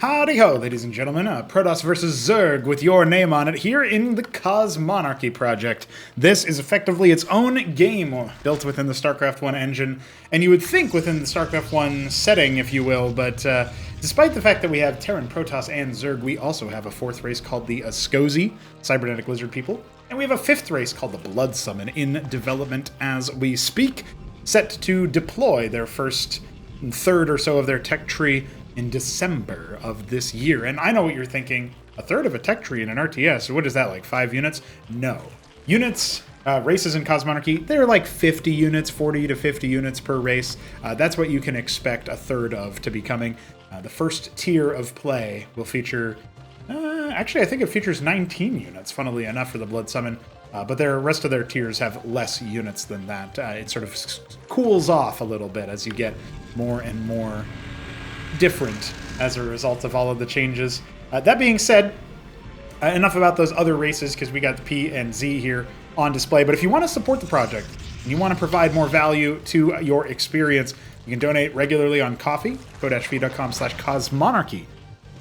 Howdy ho, ladies and gentlemen. Protoss versus Zerg with your name on it here in the Cosmonarchy project. This is effectively its own game built within the Starcraft 1 engine, and you would think within the Starcraft 1 setting, if you will, but despite the fact that we have Terran, Protoss, and Zerg, we also have a fourth race called the Sosij, cybernetic lizard people, and we have a fifth race called the Blood Summon in development as we speak, set to deploy their first third or so of their tech tree in December of this year. And I know what you're thinking, a third of a tech tree in an RTS, what is that, like 5 units? No. Units, races in Cosmonarchy, they're like 50 units, 40 to 50 units per race. That's what you can expect a third of to be coming. The first tier of play will feature, actually I think it features 19 units, funnily enough, for the Blood Summon. But the rest of their tiers have less units than that. It sort of cools off a little bit as you get more and more different as a result of all of the changes. That being said, enough about those other races because we got the P and Z here on display. But if you want to support the project and you want to provide more value to your experience, you can donate regularly on Coffee, ko-fi.com/Cosmonarchy.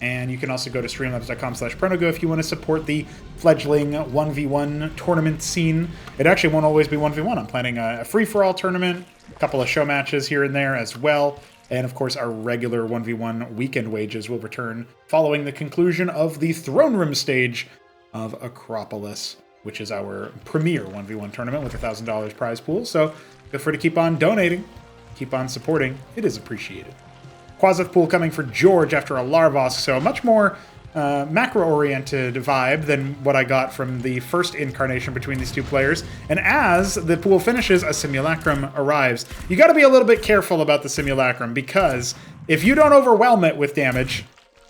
And you can also go to streamlabs.com/Pronogo if you want to support the fledgling 1v1 tournament scene. It actually won't always be 1v1. I'm planning a free-for-all tournament, a couple of show matches here and there as well. And of course, our regular 1v1 weekend wages will return following the conclusion of the Throne Room stage of Acropolis, which is our premier 1v1 tournament with a $1,000 prize pool. So feel free to keep on donating, keep on supporting. It is appreciated. Quasith pool coming for George after a Larvosk, so a much more macro-oriented vibe than what I got from the first incarnation between these two players. And as the pool finishes, a Simulacrum arrives. You got to be a little bit careful about the Simulacrum, because if you don't overwhelm it with damage,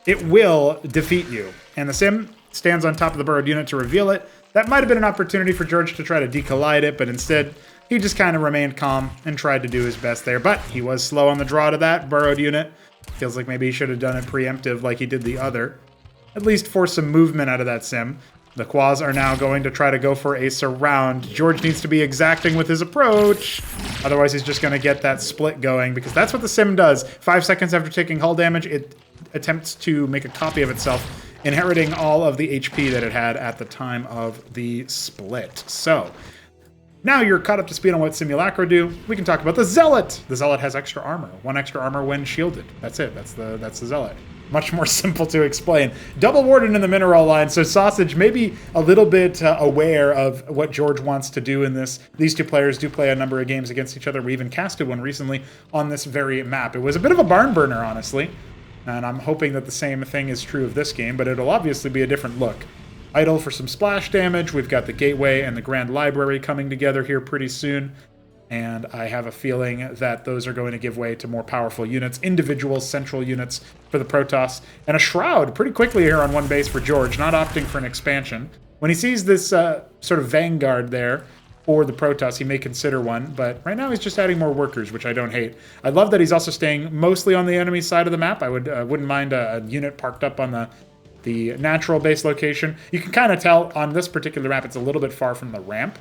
it will defeat you. And the Sim stands on top of the burrowed unit to reveal it. That might have been an opportunity for George to try to decollide it, but instead he just kind of remained calm and tried to do his best there. But he was slow on the draw to that burrowed unit. Feels like maybe he should have done it preemptive like he did the other. At least force some movement out of that Sim. The Quas are now going to try to go for a surround. George needs to be exacting with his approach. Otherwise, he's just going to get that split going, because that's what the Sim does. 5 seconds after taking hull damage, it attempts to make a copy of itself, inheriting all of the HP that it had at the time of the split. So now you're caught up to speed on what Simulacra do. We can talk about the Zealot. The Zealot has extra armor. 1 extra armor when shielded. That's it. That's the Zealot. Much more simple to explain. Double Warden in the mineral line, so Sosij may be a little bit aware of what George wants to do in this. These two players do play a number of games against each other. We even casted one recently on this very map. It was a bit of a barn burner, honestly, and I'm hoping that the same thing is true of this game, but it'll obviously be a different look. Idle for some splash damage. We've got the Gateway and the Grand Library coming together here pretty soon. And I have a feeling that those are going to give way to more powerful units, individual central units for the Protoss. And a Shroud pretty quickly here on one base for George, not opting for an expansion. When he sees this sort of Vanguard there for the Protoss, he may consider one. But right now he's just adding more workers, which I don't hate. I love that he's also staying mostly on the enemy side of the map. I wouldn't mind a unit parked up on the natural base location. You can kind of tell on this particular map it's a little bit far from the ramp.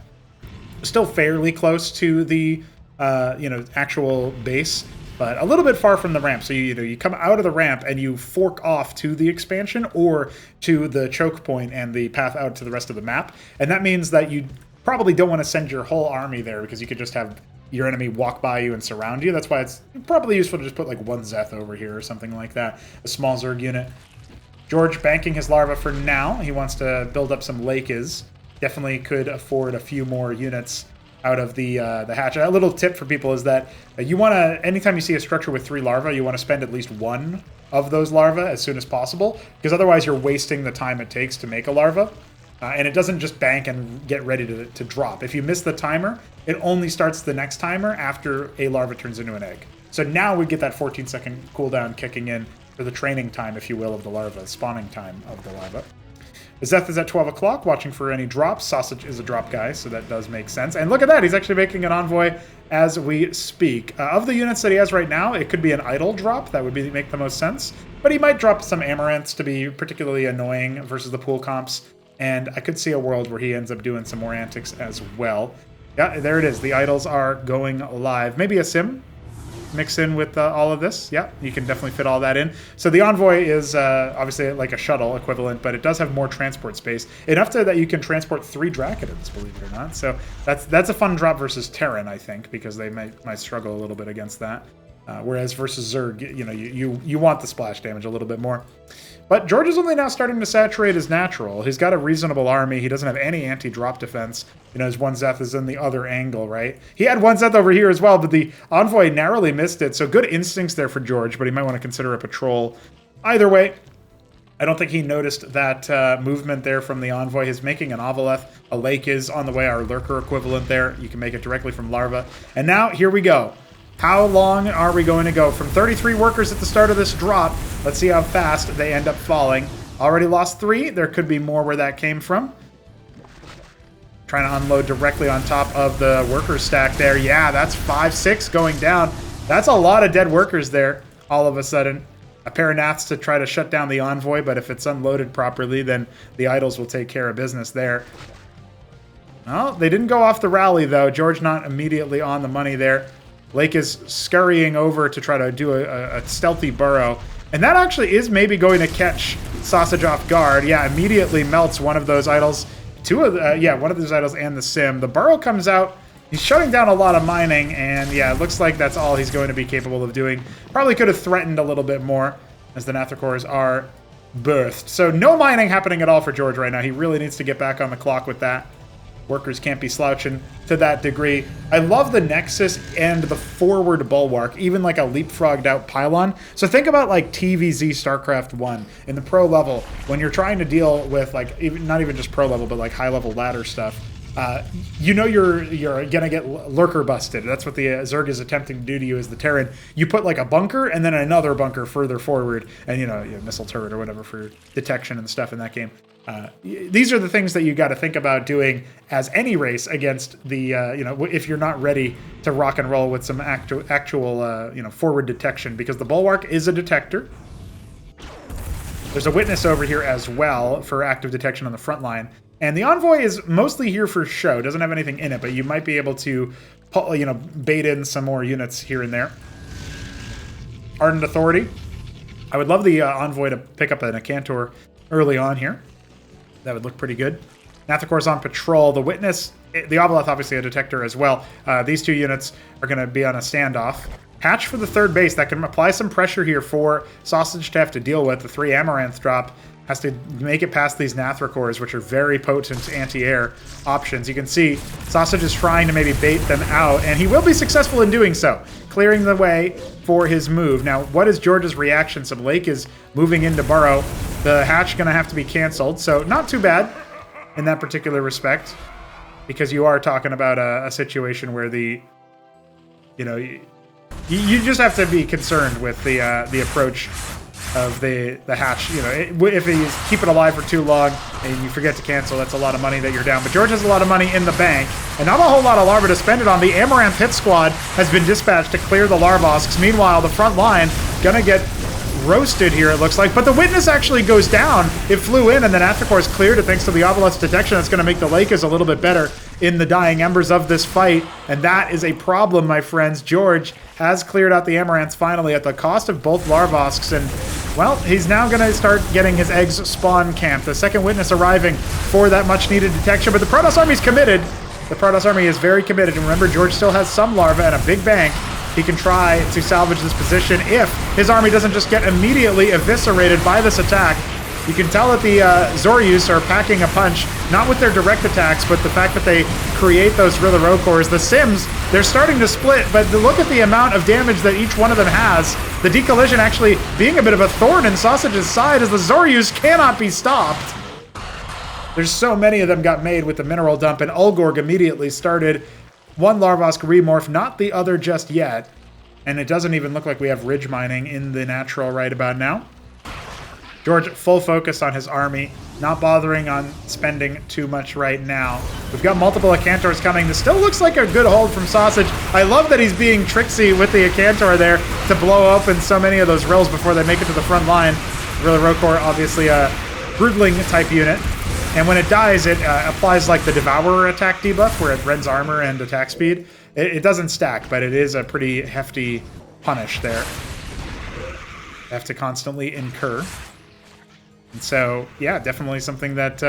Still fairly close to the actual base, but a little bit far from the ramp. So you come out of the ramp and you fork off to the expansion or to the choke point and the path out to the rest of the map. And that means that you probably don't want to send your whole army there, because you could just have your enemy walk by you and surround you. That's why it's probably useful to just put like one Zeth over here or something like that. A small Zerg unit. George banking his larva for now. He wants to build up some Lakes. Definitely could afford a few more units out of the hatch. A little tip for people is that you want to, anytime you see a structure with 3 larvae, you want to spend at least 1 of those larvae as soon as possible, because otherwise you're wasting the time it takes to make a larva. And it doesn't just bank and get ready to drop. If you miss the timer, it only starts the next timer after a larva turns into an egg. So now we get that 14-second cooldown kicking in for the training time, if you will, of the larva, spawning time of the larva. Zeth is at 12 o'clock, watching for any drops. Sosij is a drop guy, so that does make sense. And look at that, he's actually making an envoy as we speak. Of the units that he has right now, it could be an idle drop. That would make the most sense. But he might drop some Amaranths to be particularly annoying versus the pool comps. And I could see a world where he ends up doing some more antics as well. Yeah, there it is. The idols are going live. Maybe a Sim? mix in with all of this. Yeah, you can definitely fit all that in. So the Envoy is obviously like a shuttle equivalent, but it does have more transport space. Enough that you can transport 3 Draconids, believe it or not. So that's a fun drop versus Terran, I think, because they might struggle a little bit against that. Whereas versus Zerg, you want the splash damage a little bit more. But George is only now starting to saturate his natural. He's got a reasonable army. He doesn't have any anti-drop defense. His 1-Zeth is in the other angle, right? He had 1-Zeth over here as well, but the Envoy narrowly missed it. So good instincts there for George, but he might want to consider a patrol. Either way, I don't think he noticed that movement there from the Envoy. He's making an Ovaleth. A Lake is on the way, our Lurker equivalent there. You can make it directly from Larva. And now, here we go. How long are we going to go? From 33 workers at the start of this drop, let's see how fast they end up falling. Already lost 3. There could be more where that came from. Trying to unload directly on top of the worker stack there. Yeah, that's 5, 6 going down. That's a lot of dead workers there all of a sudden. A pair of Naths to try to shut down the Envoy, but if it's unloaded properly, then the idols will take care of business there. Well, they didn't go off the rally, though. George not immediately on the money there. Lake is scurrying over to try to do a stealthy burrow. And that actually is maybe going to catch Sosij off guard. Yeah, immediately melts one of those idols. One of those idols and the sim. The burrow comes out. He's shutting down a lot of mining. And yeah, it looks like that's all he's going to be capable of doing. Probably could have threatened a little bit more as the Nathrakors are birthed. So no mining happening at all for George right now. He really needs to get back on the clock with that. Workers can't be slouching to that degree. I love the Nexus and the forward bulwark, even like a leapfrogged out pylon. So think about like TVZ StarCraft 1 in the pro level when you're trying to deal with like, not even just pro level, but like high level ladder stuff. You're gonna get lurker busted. That's what the Zerg is attempting to do to you as the Terran. You put like a bunker and then another bunker further forward, and missile turret or whatever for detection and stuff in that game. These are the things that you got to think about doing as any race against the if you're not ready to rock and roll with some actual forward detection, because the bulwark is a detector. There's a witness over here as well for active detection on the front line. And the Envoy is mostly here for show. Doesn't have anything in it, but you might be able to, bait in some more units here and there. Ardent Authority. I would love the Envoy to pick up an Acantor early on here. That would look pretty good. Nathakor's on patrol. The Witness, the Ovaleth, obviously a detector as well. These 2 units are going to be on a standoff. Hatch for the 3rd base. That can apply some pressure here for Sosij to have to deal with. The 3 Amaranth drop has to make it past these Nathrakors, which are very potent anti-air options. You can see Sosij is trying to maybe bait them out, and he will be successful in doing so, clearing the way for his move. Now, what is George's reaction? Some Lake is moving into burrow. The hatch going to have to be canceled, so not too bad in that particular respect, because you are talking about a situation where the, you just have to be concerned with the approach of the hatch. If you keep it alive for too long and you forget to cancel, that's a lot of money that you're down. But George has a lot of money in the bank, and not a whole lot of larvae to spend it on. The Amaranth hit squad has been dispatched to clear the Larvosks. Meanwhile, the front line gonna get roasted here, it looks like. But the Witness actually goes down. It flew in, and then Nathakor's cleared it thanks to the Ovaleth's detection. That's going to make the Lakers a little bit better in the dying embers of this fight. And that is a problem, my friends. George has cleared out the Amaranths finally at the cost of both Larvosks. And, well, he's now going to start getting his eggs spawn camped. The 2nd Witness arriving for that much-needed detection. But the Protoss army's committed. The Protoss army is very committed. And remember, George still has some larvae and a big bank. He can try to salvage this position if his army doesn't just get immediately eviscerated by this attack. You can tell that the Zoryus are packing a punch, not with their direct attacks, but the fact that they create those Rilla cores. The Sims, they're starting to split, but look at the amount of damage that each one of them has. The decollision actually being a bit of a thorn in Sosij's side, as the Zoryus cannot be stopped. There's so many of them got made with the mineral dump, and Ulgorg immediately started one Larvosk remorph, not the other just yet. And it doesn't even look like we have ridge mining in the natural right about now. George full focus on his army, not bothering on spending too much right now. We've got multiple Acantors coming. This still looks like a good hold from Sosij. I love that he's being tricksy with the Acantor there to blow open so many of those rills before they make it to the front line. Rilla Rocore, obviously a Broodling type unit. And when it dies, it applies like the Devourer attack debuff, where it rends armor and attack speed. It doesn't stack, but it is a pretty hefty punish there. Have to constantly incur. And so, yeah, definitely something that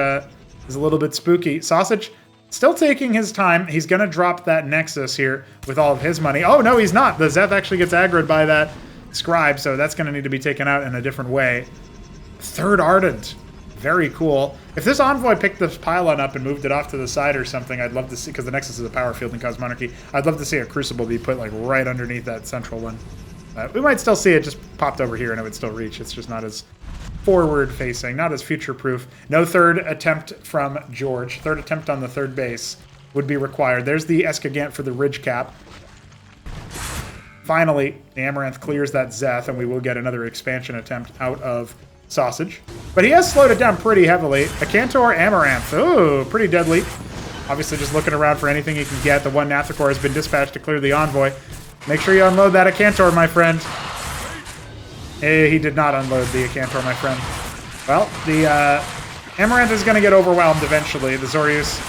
is a little bit spooky. Sosij still taking his time. He's going to drop that Nexus here with all of his money. Oh, no, he's not. The Zeth actually gets aggroed by that Scribe, so that's going to need to be taken out in a different way. Third Ardent. Very cool. If this Envoy picked this pylon up and moved it off to the side or something, I'd love to see, because the Nexus is a power field in Cosmonarchy, I'd love to see a Crucible be put like right underneath that central one. We might still see it just popped over here and it would still reach. It's just not as forward-facing, not as future-proof. No third attempt from George. Third attempt on the third base would be required. There's the Escagant for the Ridge Cap. Finally, the Amaranth clears that Zeth, and we will get another expansion attempt out of Sosij. But he has slowed it down pretty heavily. A Cantor Amaranth. Ooh, pretty deadly. Obviously just looking around for anything he can get. The one Nathakor has been dispatched to clear the Envoy. Make sure you unload that Acantor, my friend. He did not unload the Acantor, my friend. Well, the Amaranth is going to get overwhelmed eventually. The Zorius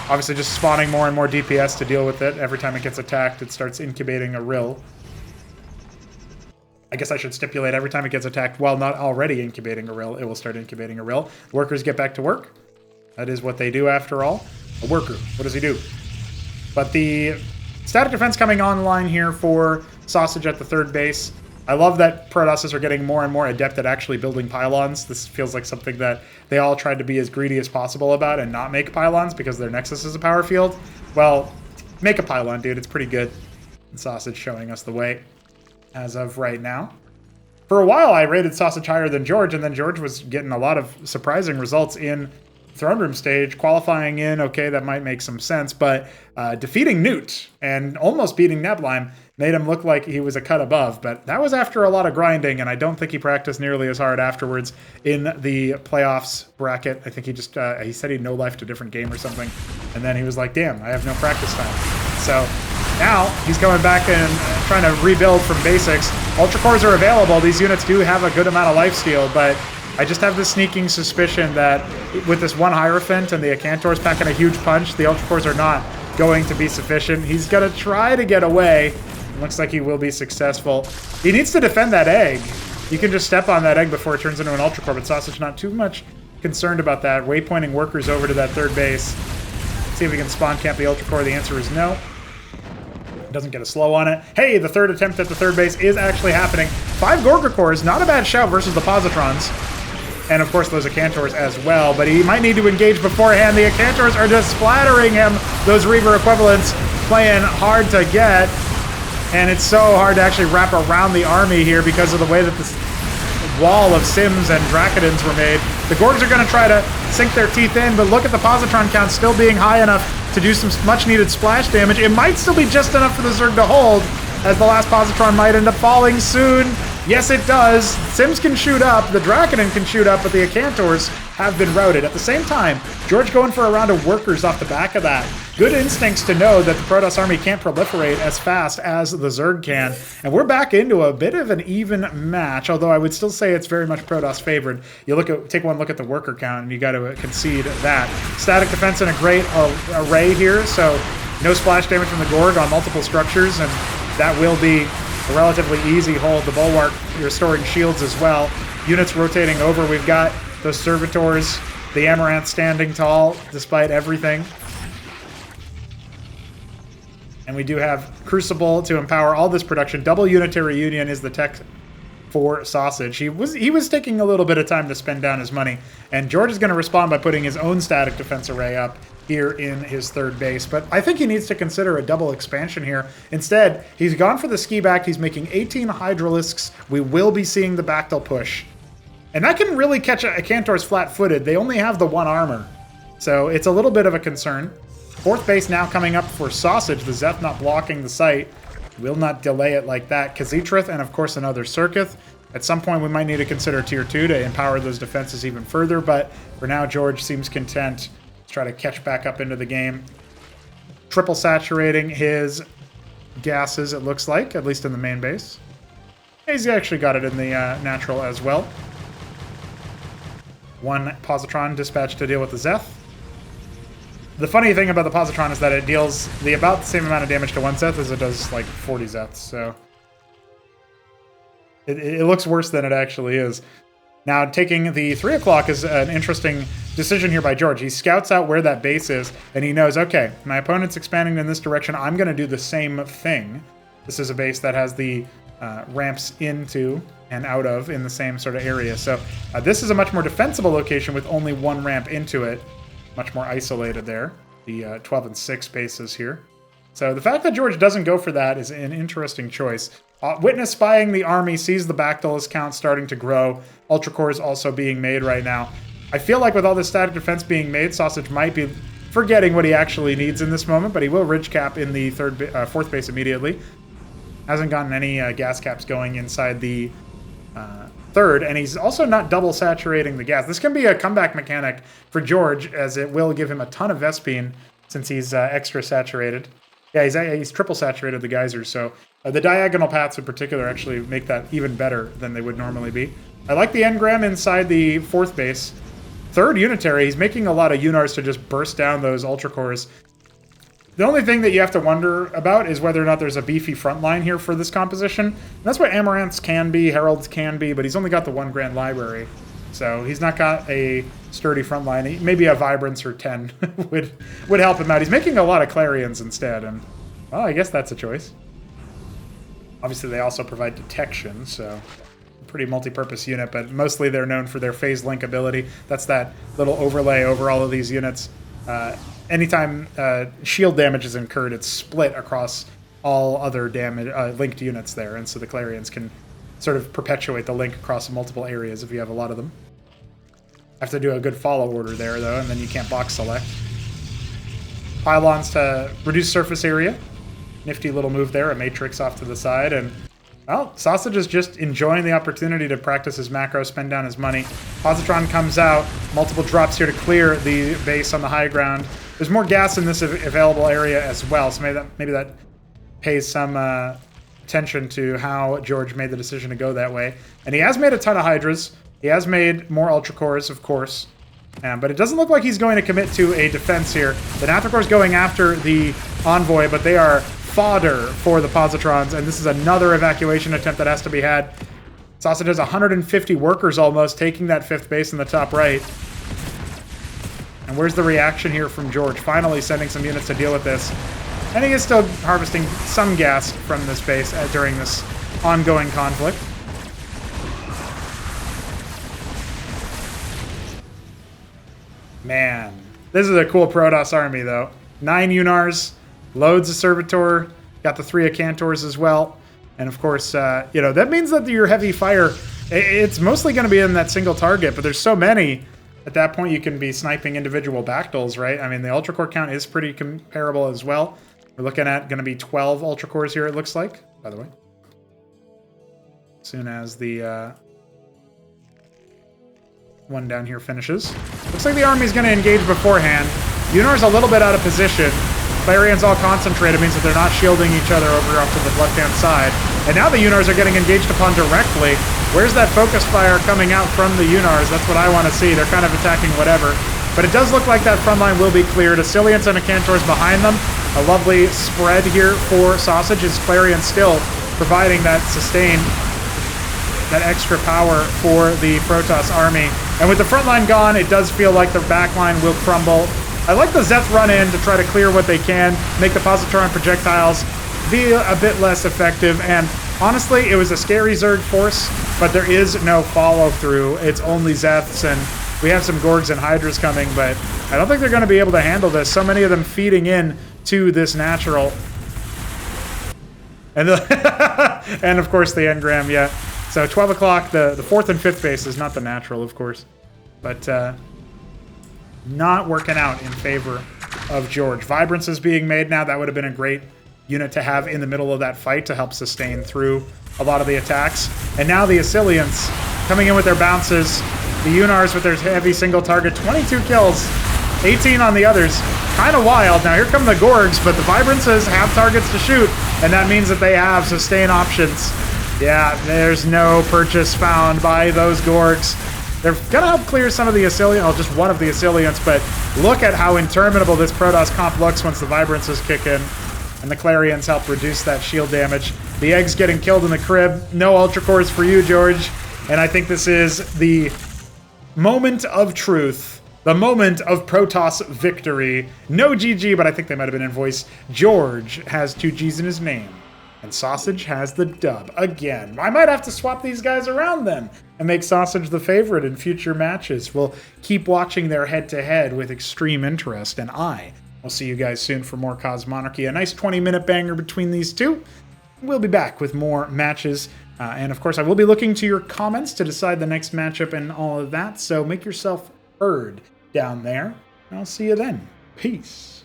obviously just spawning more and more DPS to deal with it. Every time it gets attacked, it starts incubating a rill. I guess I should stipulate every time it gets attacked, while not already incubating a rill, it will start incubating a rill. Workers get back to work. That is what they do after all. A worker, what does he do? But the static defense coming online here for Sosij at the third base. I love that Protosses are getting more and more adept at actually building pylons. This feels like something that they all tried to be as greedy as possible about and not make pylons because their Nexus is a power field. Well, make a pylon, dude. It's pretty good. And Sosij showing us the way as of right now. For a while, I rated Sosij higher than George, and then George was getting a lot of surprising results in Throne Room stage, qualifying in, okay, that might make some sense, but defeating Newt and almost beating Neblime made him look like he was a cut above, but that was after a lot of grinding, and I don't think he practiced nearly as hard afterwards in the playoffs bracket. I think he just, he said he'd no-lifed a different game or something, and then he was like, damn, I have no practice time. So now he's going back and trying to rebuild from basics. Ultra Cores are available. These units do have a good amount of lifesteal, but I just have this sneaking suspicion that with this one Hierophant and the Acantor's packing a huge punch, the Ultra Cores are not going to be sufficient. He's going to try to get away. Looks like he will be successful. He needs to defend that egg. You can just step on that egg before it turns into an Ultra Core, but Sosij not too much concerned about that. Waypointing workers over to that third base. See if we can spawn camp the Ultra Core. The answer is no. Doesn't get a slow on it. Hey, the third attempt at the third base is actually happening. 5 Gorga Cores, not a bad shout versus the Positrons. And of course those Acantors as well, but he might need to engage beforehand. The Acantors are just splattering him. Those Reaver equivalents playing hard to get. And it's so hard to actually wrap around the army here because of the way that this wall of Sims and Drakodons were made. The Gorgs are going to try to sink their teeth in, but look at the Positron count still being high enough to do some much-needed splash damage. It might still be just enough for the Zerg to hold, as the last Positron might end up falling soon. Yes, it does. Sims can shoot up, the Draconin can shoot up, but the Acantors have been routed. At the same time, George going for a round of workers off the back of that. Good instincts to know that the Protoss army can't proliferate as fast as the Zerg can. And we're back into a bit of an even match, although I would still say it's very much Protoss favored. You take one look at the worker count, and you got to concede that. Static defense in a great array here, so no splash damage from the Gorg on multiple structures, and that will be a relatively easy hold. The Bulwark restoring shields as well. Units rotating over. We've got those Servitors, the Amaranth standing tall despite everything. And we do have Crucible to empower all this production. Double Unitary Union is the tech for Sosij. He was taking a little bit of time to spend down his money, and George is going to respond by putting his own static defense array up here in his third base. But I think he needs to consider a double expansion here. Instead, he's gone for the ski back. He's making 18 Hydralisks. We will be seeing the Bactyl push. And that can really catch Acantor's flat-footed. They only have the 1 armor. So it's a little bit of a concern. Fourth base now coming up for Sosij. The Zeth not blocking the site. Will not delay it like that. Khaz'Trith and of course another Circuth. At some point we might need to consider tier 2 to empower those defenses even further, but for now George seems content to try to catch back up into the game. Triple saturating his gases, it looks like, at least in the main base. He's actually got it in the natural as well. 1 Positron dispatched to deal with the Zeth. The funny thing about the Positron is that it deals about the same amount of damage to 1 Zeth as it does like 40 Zeths, so It looks worse than it actually is. Now, taking the 3 o'clock is an interesting decision here by George. He scouts out where that base is, and he knows, okay, my opponent's expanding in this direction. I'm going to do the same thing. This is a base that has the ramps into and out of in the same sort of area. So this is a much more defensible location with only one ramp into it. Much more isolated there. The 12 and 6 bases here. So the fact that George doesn't go for that is an interesting choice. Witness spying the army, sees the Bactylus count starting to grow. Ultra cores also being made right now. I feel like with all this static defense being made, Sosij might be forgetting what he actually needs in this moment, but he will ridge cap in the fourth base immediately. Hasn't gotten any gas caps going inside the third, and he's also not double saturating the gas. This can be a comeback mechanic for George, as it will give him a ton of Vespene since he's extra saturated. Yeah, he's triple saturated the geysers, so the diagonal paths in particular actually make that even better than they would normally be. I like the engram inside the fourth base. Third unitary, he's making a lot of Unars to just burst down those Ultra Cores. The only thing that you have to wonder about is whether or not there's a beefy front line here for this composition. And that's what Amaranths can be, Heralds can be, but he's only got the 1 Grand Library. So he's not got a sturdy front line. Maybe a Vibrance or 10 would help him out. He's making a lot of Clarions instead, and well, I guess that's a choice. Obviously, they also provide detection, so pretty multi-purpose unit, but mostly they're known for their phase link ability. That's that little overlay over all of these units. Anytime shield damage is incurred, it's split across all other damage linked units there, and so the Clarions can sort of perpetuate the link across multiple areas if you have a lot of them. Have to do a good follow order there, though, and then you can't box select. Pylons to reduce surface area. Nifty little move there, a Matrix off to the side, and well, Sosij is just enjoying the opportunity to practice his macro, spend down his money. Positron comes out, multiple drops here to clear the base on the high ground. There's more gas in this available area as well, so maybe that pays some attention to how George made the decision to go that way. And he has made a ton of Hydras. He has made more Ultra Cores, of course. But it doesn't look like he's going to commit to a defense here. The Nathracor is going after the Envoy, but they are fodder for the Positrons, and this is another evacuation attempt that has to be had. Sosij has 150 workers almost, taking that 5th base in the top right. And where's the reaction here from George? Finally sending some units to deal with this. And he is still harvesting some gas from this base during this ongoing conflict. Man, this is a cool Protoss army, though. 9 Unars, loads of Servitor, got the 3 Acantors as well. And of course, that means that your heavy fire, it's mostly going to be in that single target, but there's so many. At that point, you can be sniping individual Bactyls, right? I mean, the Ultra Core count is pretty comparable as well. We're looking at going to be 12 Ultra Cores here, it looks like, by the way. As soon as the one down here finishes. Looks like the army's going to engage beforehand. Unar's a little bit out of position. Clarions all concentrated means that they're not shielding each other over off to the left-hand side. And now the Unars are getting engaged upon directly. Where's that focus fire coming out from the Unars? That's what I want to see. They're kind of attacking whatever. But it does look like that front line will be cleared. Asilians and Acantors behind them. A lovely spread here for Sosij. Is Clarion still providing that sustain, that extra power for the Protoss army. And with the front line gone, it does feel like the back line will crumble. I like the Zeth run in to try to clear what they can, make the Positron projectiles be a bit less effective, and honestly, it was a scary Zerg force, but there is no follow-through. It's only Zeths, and we have some Gorgs and Hydras coming, but I don't think they're going to be able to handle this. So many of them feeding in to this natural. And, and of course, the engram, yeah. So 12 o'clock, the 4th and 5th base is not the natural, of course, but not working out in favor of George. Vibrance is being made now. That would have been a great unit to have in the middle of that fight to help sustain through a lot of the attacks. And now the Asilians coming in with their bounces. The Unars with their heavy single target. 22 kills, 18 on the others. Kind of wild. Now here come the Gorgs, but the Vibrances have targets to shoot, and that means that they have sustain options. Yeah, there's no purchase found by those Gorgs. They're going to help clear some of the Asilians, well, just one of the Asilians, but look at how interminable this Protoss comp looks once the Vibrances kick in, and the Clarions help reduce that shield damage. The egg's getting killed in the crib. No ultra cores for you, George. And I think this is the moment of truth. The moment of Protoss victory. No GG, but I think they might have been in voice. George has 2 G's in his name. And Sosij has the dub. Again, I might have to swap these guys around then and make Sosij the favorite in future matches. We'll keep watching their head-to-head with extreme interest, and I will see you guys soon for more Cosmonarchy. A nice 20-minute banger between these two. We'll be back with more matches. And of course, I will be looking to your comments to decide the next matchup and all of that. So make yourself heard down there. And I'll see you then. Peace.